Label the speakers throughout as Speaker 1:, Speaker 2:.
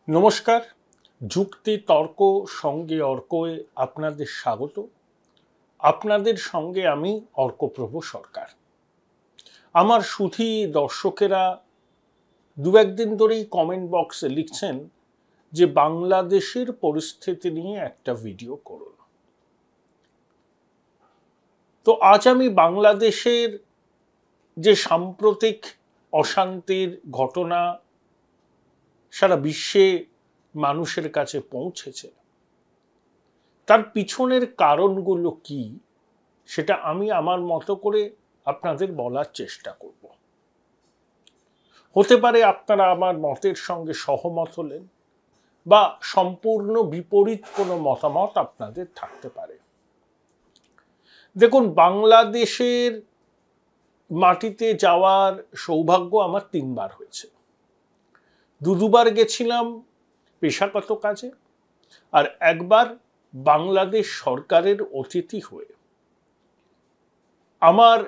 Speaker 1: নমস্কার। যুক্তি তর্ক সঙ্গে অর্কয়ে আপনাদের স্বাগত। আপনাদের সঙ্গে আমি অর্কপ্রভ সরকার। আমার সুধী দর্শকেরা দু একদিন ধরেই কমেন্ট বক্সে লিখছেন যে বাংলাদেশের পরিস্থিতি নিয়ে একটা ভিডিও করুন। তো আজ আমি বাংলাদেশের যে সাম্প্রতিক অশান্তির ঘটনা সারা বিশ্বে মানুষের কাছে পৌঁছেছে, তার পিছনের কারণগুলো কি সেটা আমি আমার মতো করে আপনাদের বলার চেষ্টা করব। হতে পারে আপনারা আমার মতের সঙ্গে সহমত হলেন বা সম্পূর্ণ বিপরীত কোনো মতামত আপনাদের থাকতে পারে। দেখুন, বাংলাদেশের মাটিতে যাওয়ার সৌভাগ্য আমার ৩ বার হয়েছে। দুবার গেছিলাম পেশাগত কাজে, আর একবার বাংলাদেশ সরকারের অতিথি হয়ে। আমার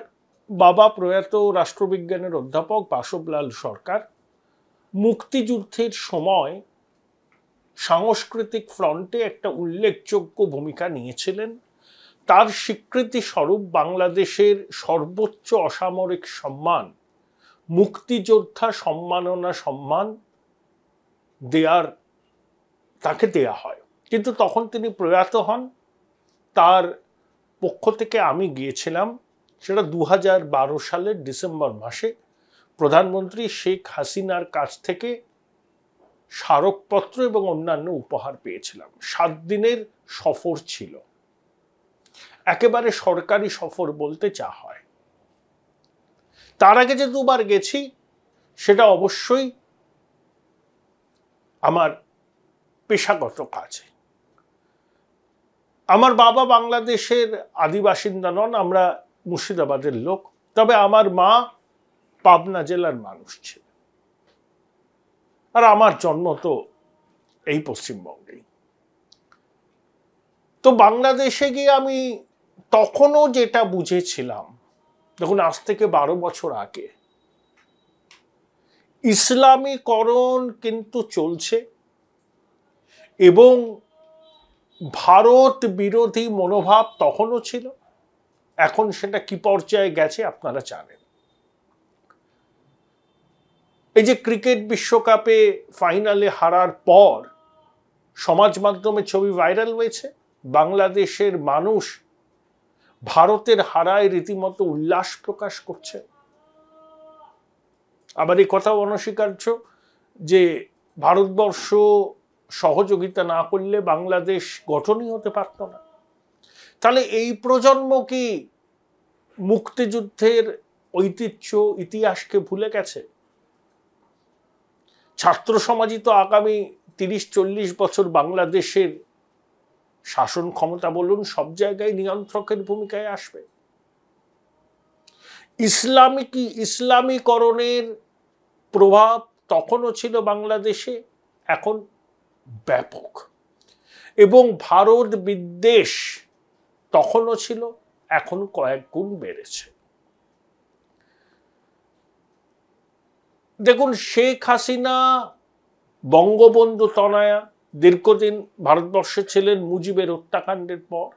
Speaker 1: বাবা প্রয়াত রাষ্ট্রবিজ্ঞানের অধ্যাপক বাসবলাল সরকার মুক্তিযুদ্ধের সময় সাংস্কৃতিক ফ্রন্টে একটা উল্লেখযোগ্য ভূমিকা নিয়েছিলেন। তার স্বীকৃতি স্বরূপ বাংলাদেশের সর্বোচ্চ অসামরিক সম্মান মুক্তিযোদ্ধা সম্মাননা সম্মান তাকে দেয়া হয়। কিন্তু তখন তিনি প্রয়াত হন। তার পক্ষ থেকে আমি গিয়েছিলাম, সেটা 2012 সালের ডিসেম্বর মাসে। প্রধানমন্ত্রী শেখ হাসিনার কাছ থেকে স্মারকপত্র এবং অন্যান্য উপহার পেয়েছিলাম। 7 দিনের সফর ছিল, একেবারে সরকারি সফর বলতে যা হয়। তার আগে যে 2 বার গেছি সেটা অবশ্যই আমার পেশাগত কাজে। আমার বাবা বাংলাদেশের আদিবাসিন্দা নন, আমরা মুর্শিদাবাদের লোক, তবে আমার মা পাবনা জেলার মানুষ ছিল, আর আমার জন্ম তো এই পশ্চিমবঙ্গেই। তো বাংলাদেশে গিয়ে আমি তখনও যেটা বুঝেছিলাম, দেখুন আজ থেকে 12 বছর আগে, ইসলামীকরণ কিন্তু চলছে এবং ভারত বিরোধী মনোভাব তখনও ছিল। এখন সেটা কি পর্যায়ে গেছে আপনারা জানেন। এই যে ক্রিকেট বিশ্বকাপে ফাইনালে হারার পর সমাজ মাধ্যমে ছবি ভাইরাল হয়েছে, বাংলাদেশের মানুষ ভারতের হারায় রীতিমতো উল্লাস প্রকাশ করছে। আবার এই কথাও অনস্বীকার্য যে ভারতবর্ষ সহযোগিতা না করলে বাংলাদেশ গঠনই হতে পারত না। তাহলে এই প্রজন্ম কি মুক্তিযুদ্ধের ঐতিহ্য ইতিহাসকে ভুলে গেছে? ছাত্র সমাজই তো আগামী 30-40 বছর বাংলাদেশের শাসন ক্ষমতা বলুন সব জায়গায় নিয়ন্ত্রকের ভূমিকায় আসবে। ইসলামীকরণের প্রভাব তখনও ছিল বাংলাদেশে, এখন ব্যাপক, এবং ভারত বিদ্বেষ তখনও ছিল, এখন কয়েক গুণ বেড়েছে। দেখুন, শেখ হাসিনা বঙ্গবন্ধু তনয়া দীর্ঘদিন ভারতবর্ষে ছিলেন মুজিবের হত্যাকাণ্ডের পর।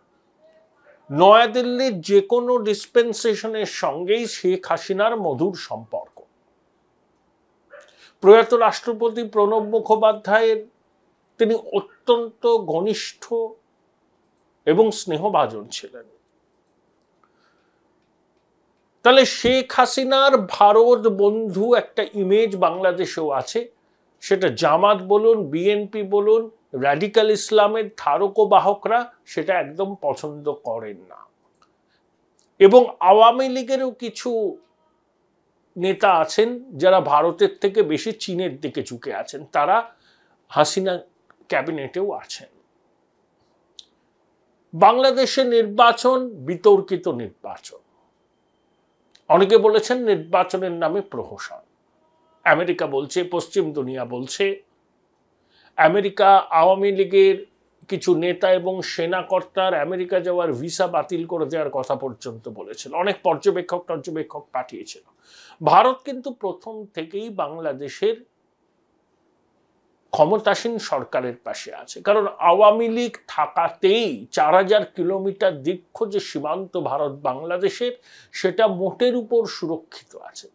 Speaker 1: নয়াদিল্লির যে কোনো ডিসপেন্সেশনের সঙ্গেই শেখ হাসিনার মধুর সম্পর্ক। প্রয়াত রাষ্ট্রপতি প্রণব মুখোপাধ্যায়ের তিনি অত্যন্ত ঘনিষ্ঠ এবং স্নেহভাজন ছিলেন। তাহলে শেখ হাসিনার ভারত বন্ধু একটা ইমেজ বাংলাদেশেও আছে। সেটা জামাত বলুন, বিএনপি বলুন, র্যাডিক্যাল ইসলামের ধারক ও বাহকরা সেটা একদম পছন্দ করেন না। এবং আওয়ামী লীগেরও কিছু নেতা আছেন যারা ভারতের থেকে বেশি চীনের দিকে ঝুঁকে আছেন, তারা হাসিনা ক্যাবিনেটেও আছেন। বাংলাদেশের নির্বাচন বিতর্কিত নির্বাচন। অনেকে বলেছেন নির্বাচনের নামে প্রহসন। আমেরিকা বলছে, পশ্চিম দুনিয়া বলছে, আমেরিকা আওয়ামী লীগের কিছু নেতা এবং সেনাকর্তার আমেরিকা যাওয়ার ভিসা বাতিল করে দেওয়ার কথা পর্যন্ত বলেছিল। অনেক পর্যবেক্ষক পাঠিয়েছিল। ভারত কিন্তু প্রথম থেকেই বাংলাদেশের ক্ষমতাসীন সরকারের পাশে আছে, কারণ আওয়ামী লীগ থাকাতেই 4000 কিলোমিটার দীর্ঘ যে সীমান্ত ভারত বাংলাদেশের সেটা মোটের উপর সুরক্ষিত আছে।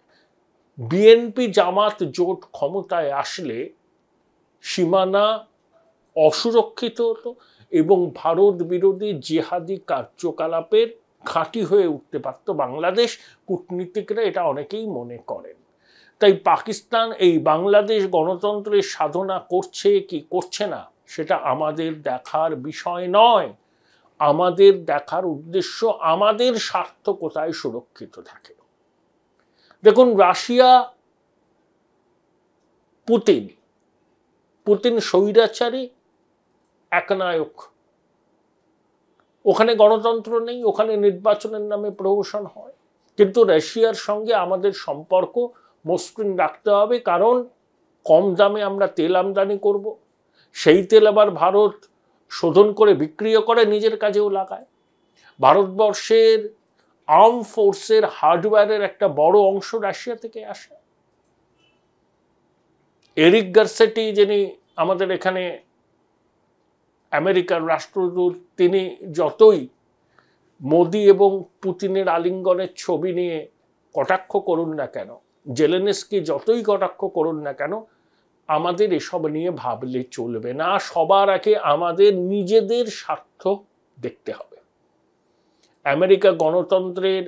Speaker 1: বিএনপি জামাত জোট ক্ষমতায় আসলে সীমানা অসুরক্ষিত হতো এবং ভারত বিরোধী জিহাদি কার্যকলাপের ঘাঁটি হয়ে উঠতে পারত বাংলাদেশ। কূটনীতিকরা এটা অনেকেই মনে করেন। তাই পাকিস্তান এই বাংলাদেশ গণতন্ত্রের সাধনা করছে কি করছে না সেটা আমাদের দেখার বিষয় নয়। আমাদের দেখার উদ্দেশ্য আমাদের স্বার্থ কোথায় সুরক্ষিত থাকে। দেখুন, রাশিয়া, পুতিন স্বৈরাচারী একনায়ক। ওখানে গণতন্ত্র নেই, ওখানে নির্বাচনের নামে প্রহসন হয়। কিন্তু রাশিয়ার সঙ্গে আমাদের সম্পর্ক মসৃণ রাখতে হবে, কারণ কম দামে আমরা তেল আমদানি করব, সেই তেল আবার ভারত শোধন করে বিক্রিও করে, নিজের কাজেও লাগায়। ভারতবর্ষের আর্ম ফোর্সের হার্ডওয়্যারের একটা বড় অংশ রাশিয়া থেকে আসে। এরিক গারসেটি, যিনি আমাদের এখানে আমেরিকার রাষ্ট্রদূত, তিনি যতই মোদি এবং পুতিনের আলিঙ্গনের ছবি নিয়ে কটাক্ষ করুন না কেন, জেলেনস্কি যতই কটাক্ষ করুন না কেন, আমাদের এসব নিয়ে ভাবলে চলবে না। সবার আগে আমাদের নিজেদের স্বার্থ দেখতে হবে। আমেরিকা গণতন্ত্রের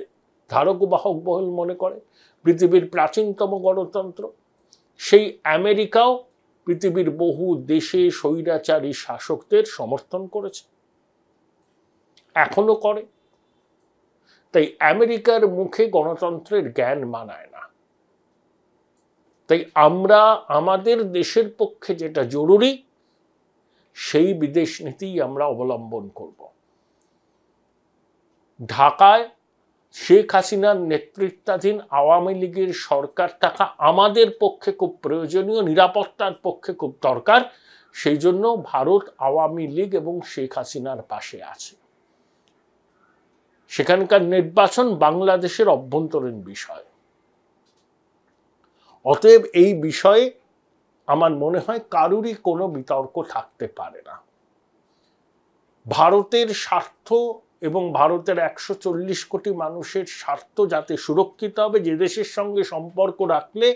Speaker 1: ধারক বাহক বলে মনে করে, পৃথিবীর প্রাচীনতম গণতন্ত্র। সেই আমেরিকাও পৃথিবীর বহু দেশে স্বৈরাচারী শাসকদের সমর্থন করেছে, এখনো করে। তাই আমেরিকার মুখে গণতন্ত্রের জ্ঞান মানায় না। তাই আমরা আমাদের দেশের পক্ষে যেটা জরুরি সেই বিদেশ নীতিই আমরা অবলম্বন করব। ঢাকায় শেখ হাসিনার নেতৃত্বাধীন আওয়ামী লীগের সরকার থাকা আমাদের পক্ষে খুব প্রয়োজনীয়, নিরাপত্তার পক্ষে খুব দরকার। সেই জন্য ভারত আওয়ামী লীগ এবং শেখ হাসিনার পাশে আছে। সেখানকার নির্বাচন বাংলাদেশের অভ্যন্তরীণ বিষয়। অতএব এই বিষয়ে আমার মনে হয় কারুরই কোনো বিতর্ক থাকতে পারে না। ভারতের স্বার্থ এবং ভারতের 140 কোটি মানুষের স্বার্থ যাতে সুরক্ষিত হবে, যে দেশের সঙ্গে সম্পর্ক রাখলে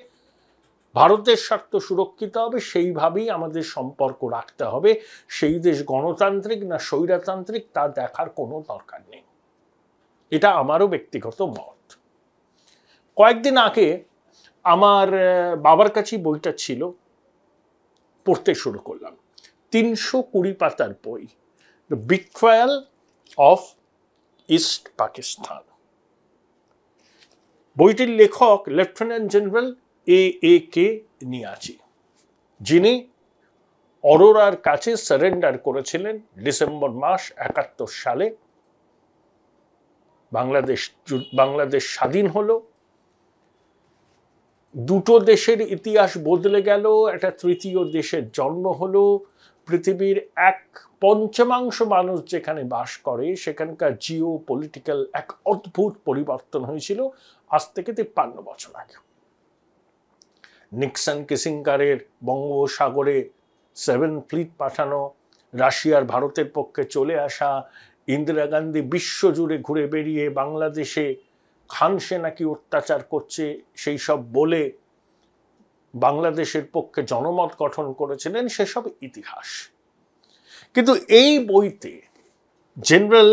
Speaker 1: ভারতের স্বার্থ সুরক্ষিত হবে সেইভাবেই আমাদের সম্পর্ক রাখতে হবে। সেই দেশ গণতান্ত্রিক না স্বৈরতান্ত্রিক তা দেখার কোনো দরকার নেই। এটা আমারও ব্যক্তিগত মত। কয়েকদিন আগে আমার বাবার কাছে বইটা ছিল, পড়তে শুরু করলাম। 320 পাতার বই, the betrayal of east Pakistan. বইটির লেখক লেফটেন্যান্ট জেনারেল A.A.K. নিয়াজি, যিনি অরোরার কাছে সারেন্ডার করেছিলেন ডিসেম্বর মাস 71 সালে। বাংলাদেশ স্বাধীন হলো, দুটো দেশের ইতিহাস বদলে গেল, একটা তৃতীয় দেশের জন্ম হলো। পৃথিবীর 1/5 মানুষ যেখানে বাস করে সেখানকার জিও পলিটিক্যাল এক অদ্ভুত পরিবর্তন হয়েছিল আজ থেকে 53 বছর আগে। নিক্সন কিসিঙ্গারের বঙ্গোপসাগরে 7 ফ্লিট পাঠানো, রাশিয়ার ভারতের পক্ষে চলে আসা, ইন্দিরা গান্ধী বিশ্বজুড়ে ঘুরে বেরিয়ে বাংলাদেশে খান সেনাকে অত্যাচার করছে সেই সব বলে বাংলাদেশের পক্ষে জনমত গঠন করেছিলেন, সেসব ইতিহাস। কিন্তু এই বইতে জেনারেল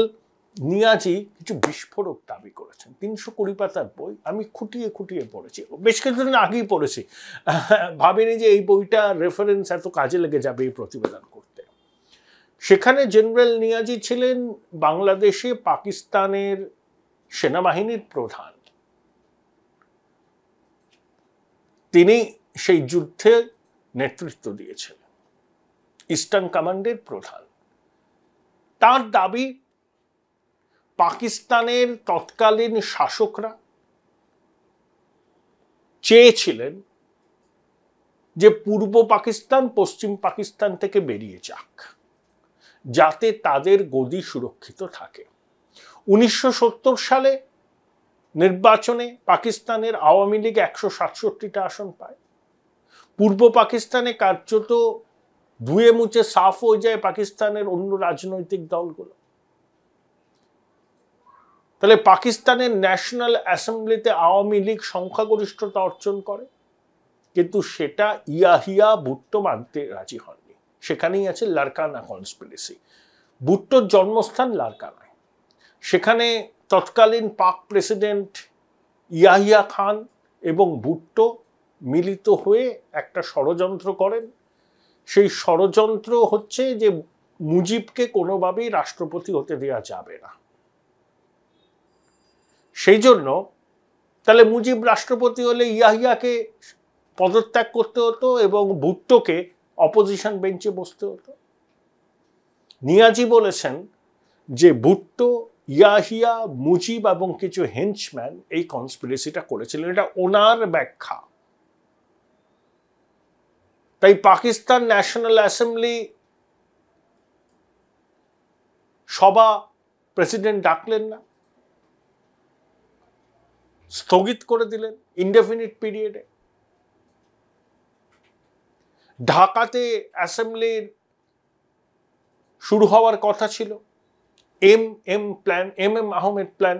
Speaker 1: নিয়াজি কিছু বিস্ফোরক দাবি করেছেন। 320 পাতার বই, আমি খুঁটিয়ে খুঁটিয়ে পড়েছি, বেশ কিছুদিন আগেই পড়েছি, ভাবিনি যে এই বইটা রেফারেন্স এত কাজে লেগে যাবে এই প্রতিবেদন করতে। সেখানে জেনারেল নিয়াজি ছিলেন বাংলাদেশে পাকিস্তানের সেনাবাহিনীর প্রধান। তিনি সেই যুদ্ধে নেতৃত্ব দিয়েছিলেন, ইস্টার্ন কমান্ডের প্রধান। তার দাবি, পাকিস্তানের তৎকালীন শাসকরা চেয়েছিলেন যে পূর্ব পাকিস্তান পশ্চিম পাকিস্তান থেকে বেরিয়ে যাক, যাতে তাদের গদি সুরক্ষিত থাকে। 1970 সালে নির্বাচনে পাকিস্তানের আওয়ামী লীগ 167টা আসন পায়। পূর্ব পাকিস্তানে কার্যত ধুয়ে মুছে সাফ হয়ে যায় পাকিস্তানের অন্য রাজনৈতিক দলগুলো। তাহলে পাকিস্তানের ন্যাশনাল অ্যাসেম্বলিতে আওয়ামী লীগ সংখ্যাগরিষ্ঠতা অর্জন করে, কিন্তু সেটা ইয়াহিয়া ভুট্টো মানতে রাজি হননি। সেখানেই আছে লারকানা কনস্পিরেসি। ভুট্টোর জন্মস্থান লারকানায়। সেখানে তৎকালীন পাক প্রেসিডেন্ট ইয়াহিয়া খান এবং ভুট্টো মিলিত হয়ে একটা ষড়যন্ত্র করেন। সেই ষড়যন্ত্র হচ্ছে যে মুজিবকে কোনোভাবেই রাষ্ট্রপতি হতে দেওয়া যাবে না। সেই জন্য তাহলে মুজিব রাষ্ট্রপতি হলে ইয়াহিয়াকে পদত্যাগ করতে হতো এবং ভুট্টোকে অপোজিশন বেঞ্চে বসতে হতো। নিয়াজি বলেছেন যে ভুট্টো, ইয়াহিয়া, মুজিব এবং কিছু হেঞ্চম্যান এই কনস্পিরেসিটা করেছিলেন। এটা ওনার ব্যাখ্যা। তাই পাকিস্তান ন্যাশনাল অ্যাসেম্বলি সভা প্রেসিডেন্ট ডাকলেন না, স্থগিত করে দিলেন ইনডেফিনিট পিরিয়ডে। ঢাকাতে অ্যাসেম্বলির শুরু হওয়ার কথা ছিল, এম এম আহমেদ প্ল্যান।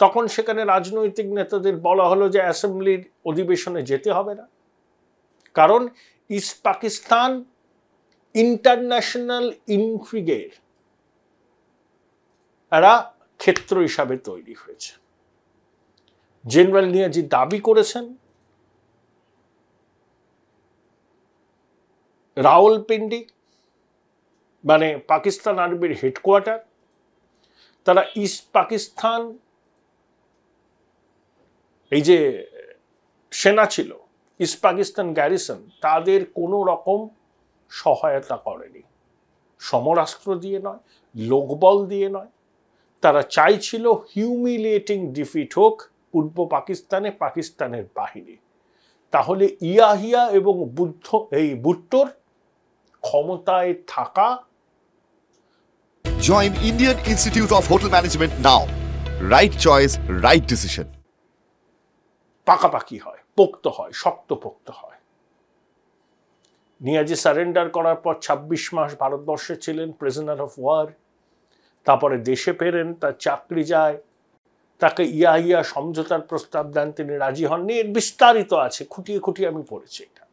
Speaker 1: তখন সেখানে রাজনৈতিক নেতাদের বলা হলো যে অ্যাসেম্বলির অধিবেশনে যেতে হবে না, কারণ ইস্ট পাকিস্তান ইন্টারন্যাশনাল ইনট্রিগের এরা ক্ষেত্র হিসাবে তৈরি হয়েছে। জেনারেল নিয়াজি দাবি করেছেন রাওয়ালপিন্ডি মানে পাকিস্তান আর্মির হেডকোয়ার্টার, তারা ইস্ট পাকিস্তান এই যে সেনা ছিল ইস্ট পাকিস্তান গ্যারিসন, তাদের কোনো রকম সহায়তা করেনি, সমরাস্ত্র দিয়ে নয়, লোকবল দিয়ে নয়। তারা চাইছিল হিউমিলিয়েটিং ডিফিট হোক পূর্ব পাকিস্তানে পাকিস্তানের বাহিনী, তাহলে ইয়াহিয়া এবং ভুট্টোর ক্ষমতায় থাকা।
Speaker 2: Join Indian Institute of Hotel Management now. Right choice, right decision.
Speaker 1: পাকাপাকি হয়, পোক্ত হয়, শক্তপোক্ত হয়। নিয়াজি সারেন্ডার করার পর ২৬ মাস ভারতবর্ষে ছিলেন, প্রিজনার অফ ওয়ার। তারপরে দেশে ফেরেন, তার চাকরি যায়, তাকে ইয়াহিয়া সমঝোতার প্রস্তাব দেন, তিনি রাজি হননি। এর বিস্তারিত আছে, খুঁটিয়ে খুঁটিয়ে আমি পড়েছি এটা।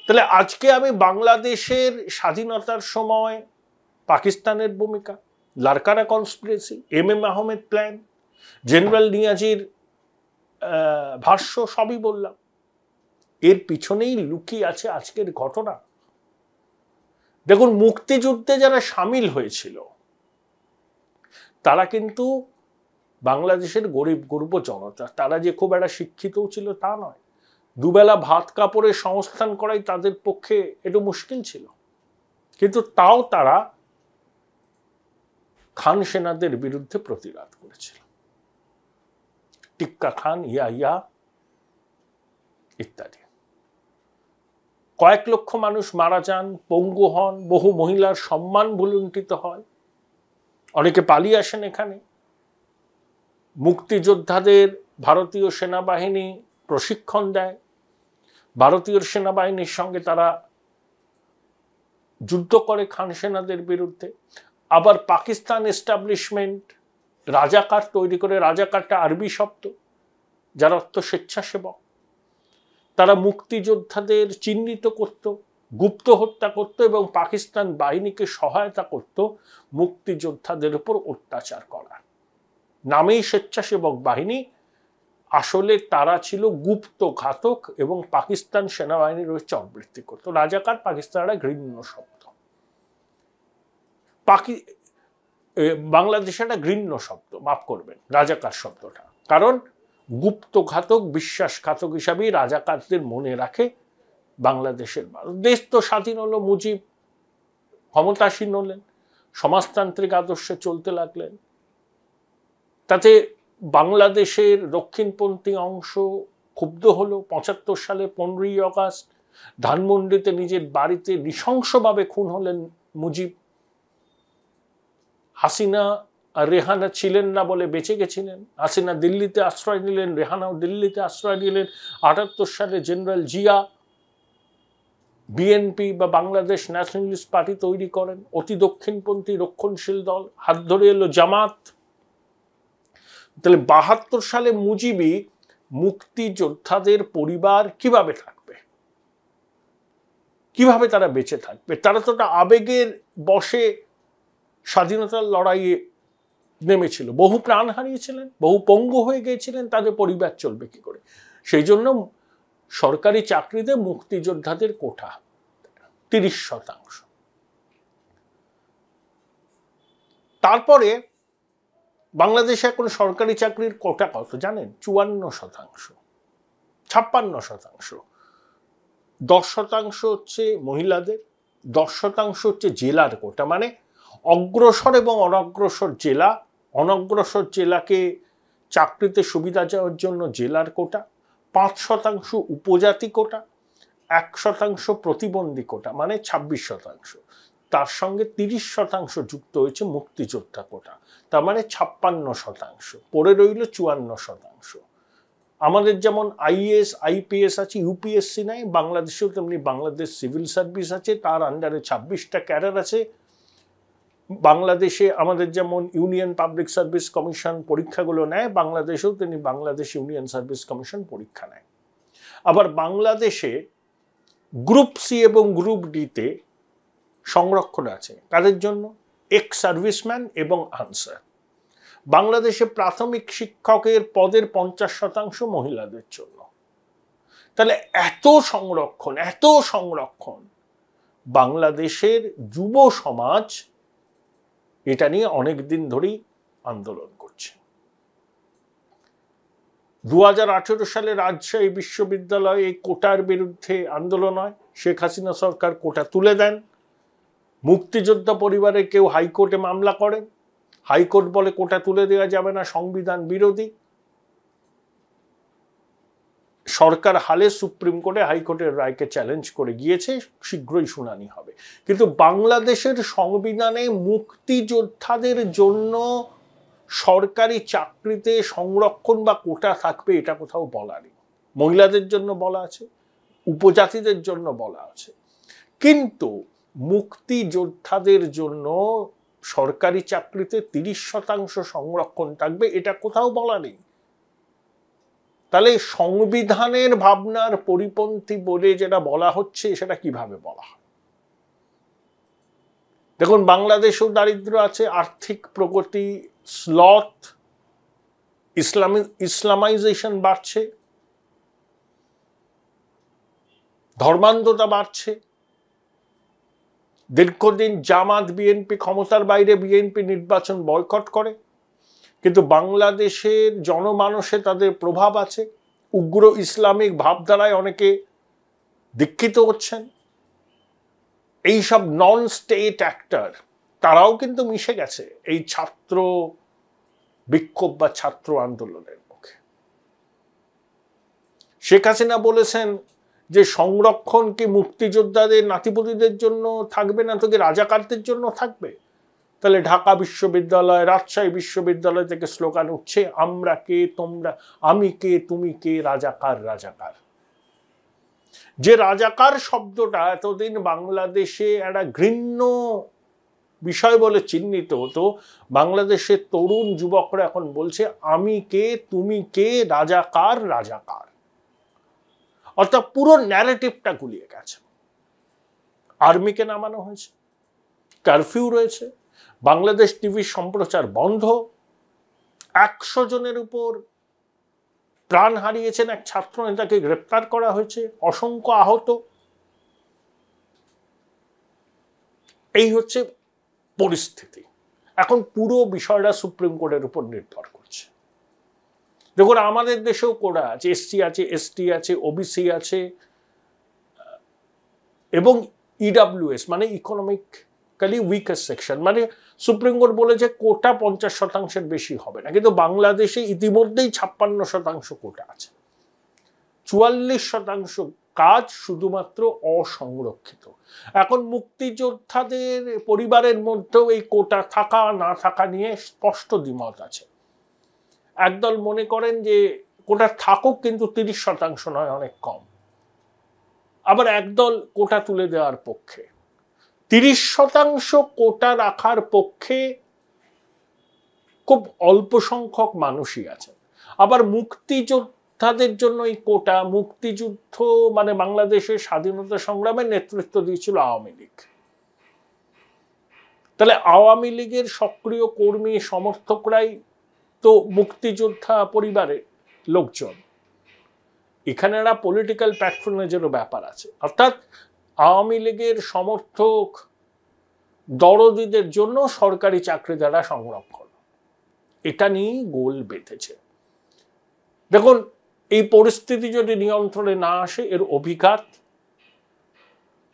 Speaker 1: তাহলে আজকে আমি বাংলাদেশের স্বাধীনতার সময় পাকিস্তানের ভূমিকা, Larkana conspiracy, M Ahmed plan, general নিয়াজির ভাষ্য সবই বললাম। এর পিছনেই লুকিয়ে আছে আজকের ঘটনা। দেখুন, মুক্তিযুদ্ধে যারা সামিল হয়েছিল তারা কিন্তু বাংলাদেশের গরিব গর্ব জনতা। তারা যে খুব একটা শিক্ষিতও ছিল তা নয়। দুবেলা ভাত কাপড়ের সংস্থান করাই তাদের পক্ষে একটু মুশকিল ছিল, কিন্তু তাও তারা খান সেনাদের বিরুদ্ধে প্রতিবাদ করেছিল। টিক্কা খান, ইয়াহিয়া ইত্যাদি। কয়েক লক্ষ মানুষ মারা যান, পঙ্গু হন, বহু মহিলার সম্মান ভুলুণ্ঠিত হয়, অনেকে পালিয়ে আসেন এখানে। মুক্তিযোদ্ধাদের ভারতীয় সেনাবাহিনী প্রশিক্ষণ দেয়, ভারতীয় সেনাবাহিনীর সঙ্গে তারা যুদ্ধ করে খান সেনাদের বিরুদ্ধে। আবার পাকিস্তান এস্টাবলিশমেন্ট রাজাকার তৈরি করে, রাজাকারটা আরবি শব্দ যার অর্থ স্বেচ্ছাসেবক। তারা মুক্তিযোদ্ধাদের চিহ্নিত করত, গুপ্ত হত্যা করত এবং পাকিস্তান বাহিনীকে সহায়তা করত মুক্তিযোদ্ধাদের উপর অত্যাচার করার নামেই স্বেচ্ছাসেবক বাহিনী। আসলে তারা ছিল গুপ্ত ঘাতক এবং পাকিস্তান সেনাবাহিনীর ওই চরবৃত্তি করত। রাজাকার পাকিস্তানের ঘৃণ্য শব্দ, বাংলাদেশে একটা ঘৃণ্য শব্দ, মাফ করবেন রাজাকার শব্দটা, কারণ গুপ্ত ঘাতক, বিশ্বাসঘাতক হিসাবেই রাজাকারদের মনে রাখে বাংলাদেশের মানুষ। দেশ তো স্বাধীন হলো, মুজিব ক্ষমতাসীন হলেন, সমাজতান্ত্রিক আদর্শে চলতে লাগলেন। তাতে বাংলাদেশের দক্ষিণপন্থী অংশ ক্ষুব্ধ হলো। ৭৫ সালে ১৫ই আগস্ট ধানমন্ডিতে নিজের বাড়িতে নৃশংসভাবে খুন হলেন মুজিব। হাসিনা আর রেহানা ছিলেন না বলে বেঁচে গেছিলেন। হাসিনা দিল্লিতে আশ্রয় নিলেন, রেহানাও দিল্লিতে আশ্রয় নিলেন। ৭৮ সালে জেনারেল জিয়া বিএনপি বা বাংলাদেশ ন্যাশনালিস্ট পার্টি তৈরি করেন, অতি দক্ষিণপন্থী রক্ষণশীল দল, হাত ধরে এলো জামাত। তাহলে ৭২ সালে মুজিবি মুক্তিযোদ্ধাদের পরিবার কিভাবে থাকবে, কিভাবে তারা বেঁচে থাকবে? তারা তো একটা আবেগের বশে স্বাধীনতার লড়াইয়ে নেমেছিল, বহু প্রাণ হারিয়েছিলেন, বহু পঙ্গু হয়ে গিয়েছিলেন, তাদের পরিবার চলবে কি করে? সেই জন্য সরকারি চাকরিতে মুক্তিযোদ্ধাদের কোটা ৩০%। তারপরে বাংলাদেশে এখন সরকারি চাকরির কোটা কত জানেন? ৫৪%, ৫৬%। ১০% হচ্ছে মহিলাদের, ১০% হচ্ছে জেলার কোটা, মানে অগ্রসর এবং অনগ্রসর জেলা, অনগ্রসর জেলাকে চাকরিতে সুবিধা দেওয়ার জন্য জেলার কোটা, ৫% উপজাতি কোটা, ১% প্রতিবন্ধী কোটা, মানে ২৬%। তার সঙ্গে ৩০% যুক্ত হয়েছে মুক্তিযোদ্ধা কোটা, তার মানে ৫৬%। পড়ে রইল ৫৪%। আমাদের যেমন আইএএস আইপিএস আছে, ইউপিএসসি নাই, বাংলাদেশেও তেমনি বাংলাদেশ সিভিল সার্ভিস আছে, তার আন্ডারে ২৬টা ক্যাডার আছে। বাংলাদেশে আমাদের যেমন ইউনিয়ন পাবলিক সার্ভিস কমিশন পরীক্ষাগুলো নেয়, বাংলাদেশেও তেমনি বাংলাদেশ ইউনিয়ন সার্ভিস কমিশন পরীক্ষা নেয়। আবার বাংলাদেশে গ্রুপ সি এবং গ্রুপ ডিতে সংরক্ষণ আছে, কাদের জন্য? এক্স সার্ভিসম্যান এবং আনসার। বাংলাদেশে প্রাথমিক শিক্ষকের পদের ৫০% মহিলাদের জন্য। তাহলে এত সংরক্ষণ, বাংলাদেশের যুব সমাজ এটা নিয়ে অনেক দিন ধরেই আন্দোলন করছে। ২০১৮ সালে রাজশাহী বিশ্ববিদ্যালয়ে এই কোটার বিরুদ্ধে আন্দোলন হয়, শেখ হাসিনা সরকার কোটা তুলে দেন। মুক্তিযোদ্ধা পরিবারে কেউ হাইকোর্টে মামলা করেন, হাইকোর্ট বলে কোটা তুলে দেওয়া যাবে না, সংবিধান বিরোধী। সরকার হালে সুপ্রিম কোর্টে হাইকোর্টের রায়কে চ্যালেঞ্জ করে গিয়েছে, শীঘ্রই শুনানি হবে। কিন্তু বাংলাদেশের সংবিধানে মুক্তিযোদ্ধাদের জন্য সরকারি চাকরিতে সংরক্ষণ বা কোটা থাকবে এটা কোথাও বলা নেই। মহিলাদের জন্য বলা আছে, উপজাতিদের জন্য বলা আছে, কিন্তু মুক্তিযোদ্ধাদের জন্য সরকারি চাকরিতে ৩০% সংরক্ষণ থাকবে এটা কোথাও বলা নেই। তাহলে সংবিধানের ভাবনার পরিপন্থী বলে যেটা বলা হচ্ছে সেটা কিভাবে বলা হয়? দেখুন, বাংলাদেশেও দারিদ্র আছে, আর্থিক প্রগতি স্লথ, ইসলামাইজেশন বাড়ছে, ধর্মান্ধতা বাড়ছে। দীর্ঘদিন জামাত বিএনপি ক্ষমতার বাইরে, বিএনপি নির্বাচন বয়কট করে, কিন্তু বাংলাদেশের জনমানসে তাদের প্রভাব আছে। উগ্র ইসলামিক ভাবধারায় অনেকে দীক্ষিত হচ্ছেন। এইসব নন স্টেট অ্যাক্টর তারাও কিন্তু মিশে গেছে এই ছাত্র বিক্ষোভ বা ছাত্র আন্দোলনের মুখে। শেখ হাসিনা বলেছেন যে সংরক্ষণ কি মুক্তিযোদ্ধাদের নাতিপুতিদের জন্য থাকবে না, তো কি রাজাকারদের জন্য থাকবে? তাহলে ঢাকা বিশ্ববিদ্যালয়, রাজশাহী বিশ্ববিদ্যালয় থেকে স্লোগান উঠছে, আমরা কে, তোমরা, আমি কে, তুমি কে, রাজাকার রাজাকার। যে রাজাকার শব্দটা এতদিন বাংলাদেশে একটা ঘৃণ্য বিষয় বলে চিহ্নিত হতো, বাংলাদেশের তরুণ যুবকরা এখন বলছে আমি কে, তুমি কে, রাজাকার রাজাকার। অর্থাৎ পুরো ন্যারেটিভটা গুলিয়ে গেছে। আর্মিকে নামানো হয়েছে, কারফিউ রয়েছে, বাংলাদেশ টিভির সম্প্রচার বন্ধ, ১০০ জনের উপর প্রাণ হারিয়েছেন এক ছাত্র নেতাকে গ্রেপ্তার করা হয়েছে, অসংখ্য আহত। এই হচ্ছে পরিস্থিতি। এখন পুরো বিষয়টা সুপ্রিম কোর্টের উপর নির্ভর করছে। দেখুন, আমাদের দেশেও কোটা আছে, এসসি আছে, এসটি আছে, ওবিসি আছে, এবং ইডাব্লিউএস মানে ইকোনমিক্যালি উইকার সেকশন। মানে সুপ্রিম কোর্ট বলেছে কোটা ৫০% বেশি হবে না, কিন্তু বাংলাদেশে ইতিমধ্যেই ৫৬% কোটা আছে। ৪৪% কাজ শুধুমাত্র অসংরক্ষিত। এখন মুক্তিযোদ্ধাদের পরিবারের মধ্যেও এই কোটা থাকা না থাকা নিয়ে স্পষ্ট দ্বিমত আছে। একদল মনে করেন যে কোটা থাকুক, কিন্তু ৩০% নয়, অনেক কম। আবার একদল কোটা তুলে দেওয়ার পক্ষে। 30% কোটা রাখার পক্ষে খুব অল্প সংখ্যক মানুষই আছে। আবার মুক্তিযোদ্ধাদের জন্য এই কোটা, মুক্তিযুদ্ধ মানে বাংলাদেশের স্বাধীনতা সংগ্রামের নেতৃত্ব দিয়েছিল আওয়ামী লীগ। তাহলে আওয়ামী লীগের সক্রিয় কর্মী সমর্থকরাই তো মুক্তিযোদ্ধা পরিবারের লোকজন। এখানে একটা পলিটিক্যাল প্যাট্রোনেজেরও ব্যাপার আছে। অর্থাৎ আওয়ামী লীগের সমর্থক দরদিদের জন্য সরকারি চাকরি দ্বারা সংরক্ষণ, এটা নিয়েই গোল বেঁধেছে। দেখুন, এই পরিস্থিতি যদি নিয়ন্ত্রণে না আসে এর অভিঘাত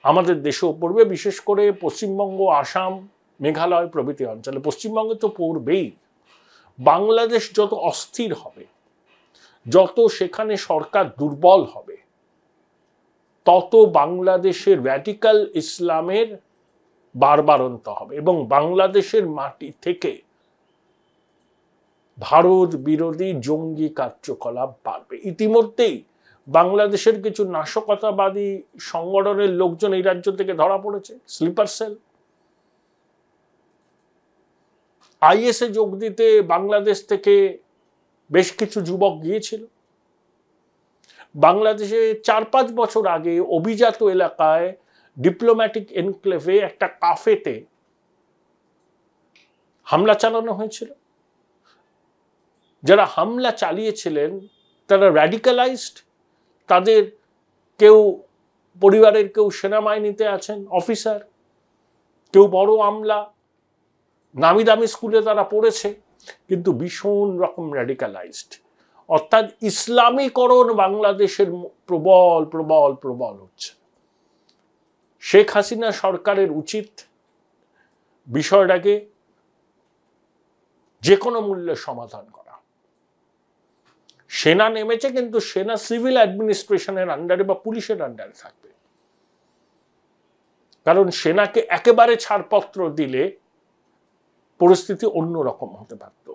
Speaker 1: আমাদের দেশেও পড়বে, বিশেষ করে পশ্চিমবঙ্গ, আসাম, মেঘালয় প্রভৃতি অঞ্চলে। পশ্চিমবঙ্গে তো পড়বেই। বাংলাদেশ যত অস্থির হবে, যত সেখানে সরকার দুর্বল হবে, তত বাংলাদেশের র্যাডিক্যাল ইসলামের বারবারন্ত হবে এবং বাংলাদেশের মাটি থেকে ভারত বিরোধী জঙ্গি কার্যকলাপ বাড়বে। ইতিমধ্যেই বাংলাদেশের কিছু নাশকতাবাদী সংগঠনের লোকজন এই রাজ্য থেকে ধরা পড়েছে, স্লিপার সেল। আইএসএ যোগ দিতে বাংলাদেশ থেকে বেশ কিছু যুবক গিয়েছিল। বাংলাদেশে 4-5 বছর আগে অভিজাত এলাকায় ডিপ্লোম্যাটিক এনক্লেভে একটা কাফেতে হামলা চালানো হয়েছিল। যারা হামলা চালিয়েছিলেন তারা র্যাডিক্যালাইজড। তাদের কেউ পরিবারের কেউ সেনাবাহিনীতে আছেন, অফিসার, কেউ বড় আমলা, নামি দামি স্কুলে তারা পড়েছে, কিন্তু ভীষণ রকম র্যাডিক্যালাইজড। অর্থাৎ ইসলামীকরণ বাংলাদেশের প্রবল প্রবল প্রবল হচ্ছে। শেখ হাসিনা সরকারের উচিত বিষয়টাকে যে কোনো মূল্যে সমাধান করা। সেনা নেমেছে, কিন্তু সেনা সিভিল অ্যাডমিনিস্ট্রেশনের আন্ডারে বা পুলিশের আন্ডারে থাকবে। কারণ সেনাকে একেবারে ছাড়পত্র দিলে পরিস্থিতি অন্যরকম হতে পারত।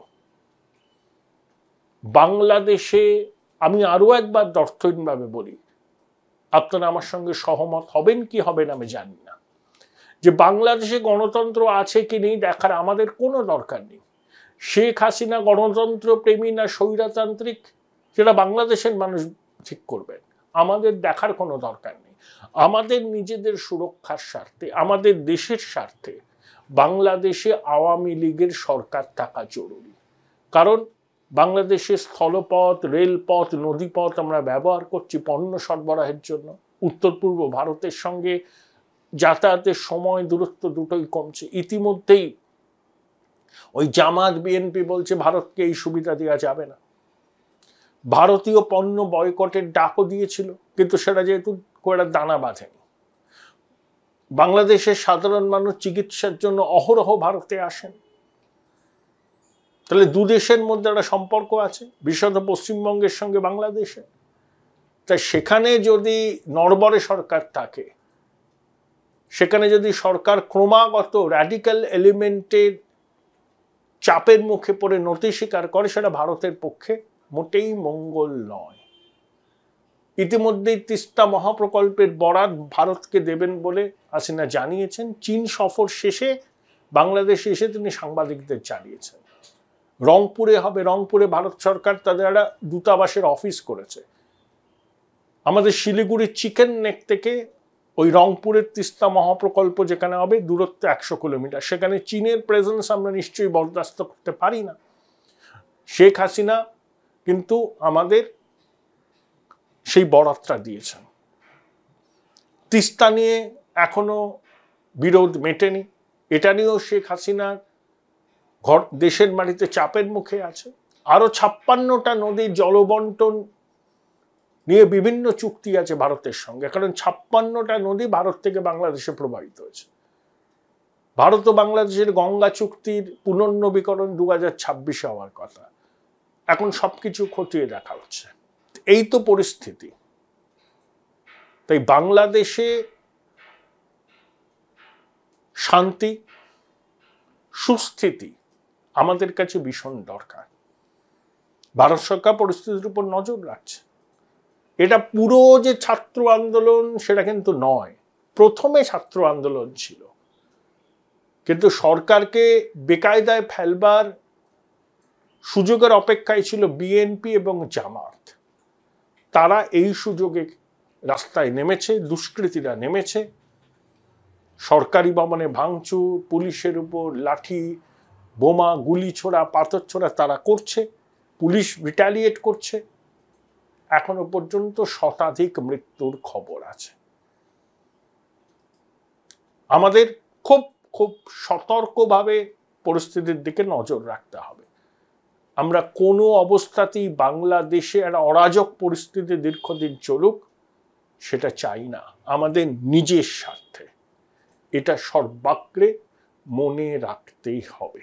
Speaker 1: বাংলাদেশে আমি আরো একবার অর্থহীনভাবে বলি, আপনারা আমার সঙ্গে সহমত হবেন কি হবেন আমি জানি না, যে বাংলাদেশে গণতন্ত্র আছে কি নেই দেখার আমাদের কোনো দরকার নেই। শেখ হাসিনা গণতন্ত্র প্রেমী না স্বৈরতান্ত্রিক, সেটা বাংলাদেশের মানুষ ঠিক করবেন। আমাদের দেখার কোনো দরকার নেই। আমাদের নিজেদের সুরক্ষার স্বার্থে, আমাদের দেশের স্বার্থে বাংলাদেশে আওয়ামী লীগের সরকার থাকা জরুরি। কারণ বাংলাদেশে স্থলপথ, রেলপথ, নদীপথ আমরা ব্যবহার করছি পণ্য সরবরাহের জন্য। উত্তর পূর্ব ভারতের সঙ্গে যাতায়াতের সময় দূরত্ব দুটোই কমছে। ইতিমধ্যেই ওই জামাত বিএনপি বলছে ভারতকে এই সুবিধা দেওয়া যাবে না। ভারতীয় পণ্য বয়কটের ডাকও দিয়েছিল, কিন্তু সেটা যেহেতু করে দানা বাঁধেনি। বাংলাদেশের সাধারণ মানুষ চিকিৎসার জন্য অহরহ ভারতে আসেন। তাহলে দু দেশের মধ্যে একটা সম্পর্ক আছে, বিশেষত পশ্চিমবঙ্গের সঙ্গে বাংলাদেশে। তাই সেখানে যদি নড়বড়ে সরকার থাকে, সেখানে যদি সরকার ক্রমাগত র্যাডিক্যাল এলিমেন্টের চাপের মুখে পড়ে নতি স্বীকার করে, সেটা ভারতের পক্ষে মোটেই মঙ্গল নয়। ইতিমধ্যেই তিস্তা মহাপ্রকল্পের বরাত ভারতকে দেবেন বলে হাসিনা জানিয়েছেন। চীন সফর শেষে বাংলাদেশে এসে তিনি সাংবাদিকদের জানিয়েছেন। রংপুরে হবে, রংপুরে ভারত সরকার তাদের একটা দূতাবাসের অফিস করেছে। আমাদের শিলিগুড়ির চিকেন নেক থেকে ওই রংপুরের তিস্তা মহাপ্রকল্প যেখানে হবে দূরত্ব 100 কিলোমিটার, সেখানে চীনের প্রেজেন্স আমরা নিশ্চয়ই বরদাস্ত করতে পারি না। শেখ হাসিনা কিন্তু আমাদের সেই বরাতটা দিয়েছেন। তিস্তা নিয়ে এখনো বিরোধ মেটেনি, এটা নিয়েও শেখ হাসিনা দেশের মাটিতে চাপের মুখে আছে। আরো 56টা নদীর জলবন্টন নিয়ে বিভিন্ন চুক্তি আছে ভারতের সঙ্গে, কারণ 56টা নদী ভারত থেকে বাংলাদেশে প্রবাহিত হয়েছে। ভারত ও বাংলাদেশের গঙ্গা চুক্তির পুনর্নবীকরণ 2026 হওয়ার কথা, এখন সবকিছু খতিয়ে দেখা হচ্ছে। এই তো পরিস্থিতি। তাই বাংলাদেশে শান্তি, সুস্থিতি আমাদের কাছে ভীষণ দরকার। ভারত সরকার পরিস্থিতির উপর নজর রাখছে। এটা পুরো যে ছাত্র আন্দোলন সেটা কিন্তু নয়, প্রথমে ছাত্র আন্দোলন ছিল, কিন্তু সরকারকে বেকায়দায় ফেলবার সুযোগের অপেক্ষায় ছিল বিএনপি এবং জামাত। তারা এই সুযোগে রাস্তায় নেমেছে, দুষ্কৃতীরা নেমেছে, সরকারি ভবনে ভাঙচুর, পুলিশের উপর লাঠি বোমা গুলি ছোড়া পাথর ছোড়া তারা করছে, পুলিশ রিটালিয়েট করছে। এখনো পর্যন্ত শতাধিক মৃত্যুর খবর আছে। আমাদের খুব খুব সতর্কভাবে পরিস্থিতির দিকে নজর রাখতে হবে। আমরা কোনো অবস্থাতেই বাংলাদেশে একটা অরাজক পরিস্থিতি দীর্ঘদিন চলুক সেটা চাই না, আমাদের নিজের স্বার্থে। এটা সর্বাগ্রে মনে রাখতেই হবে।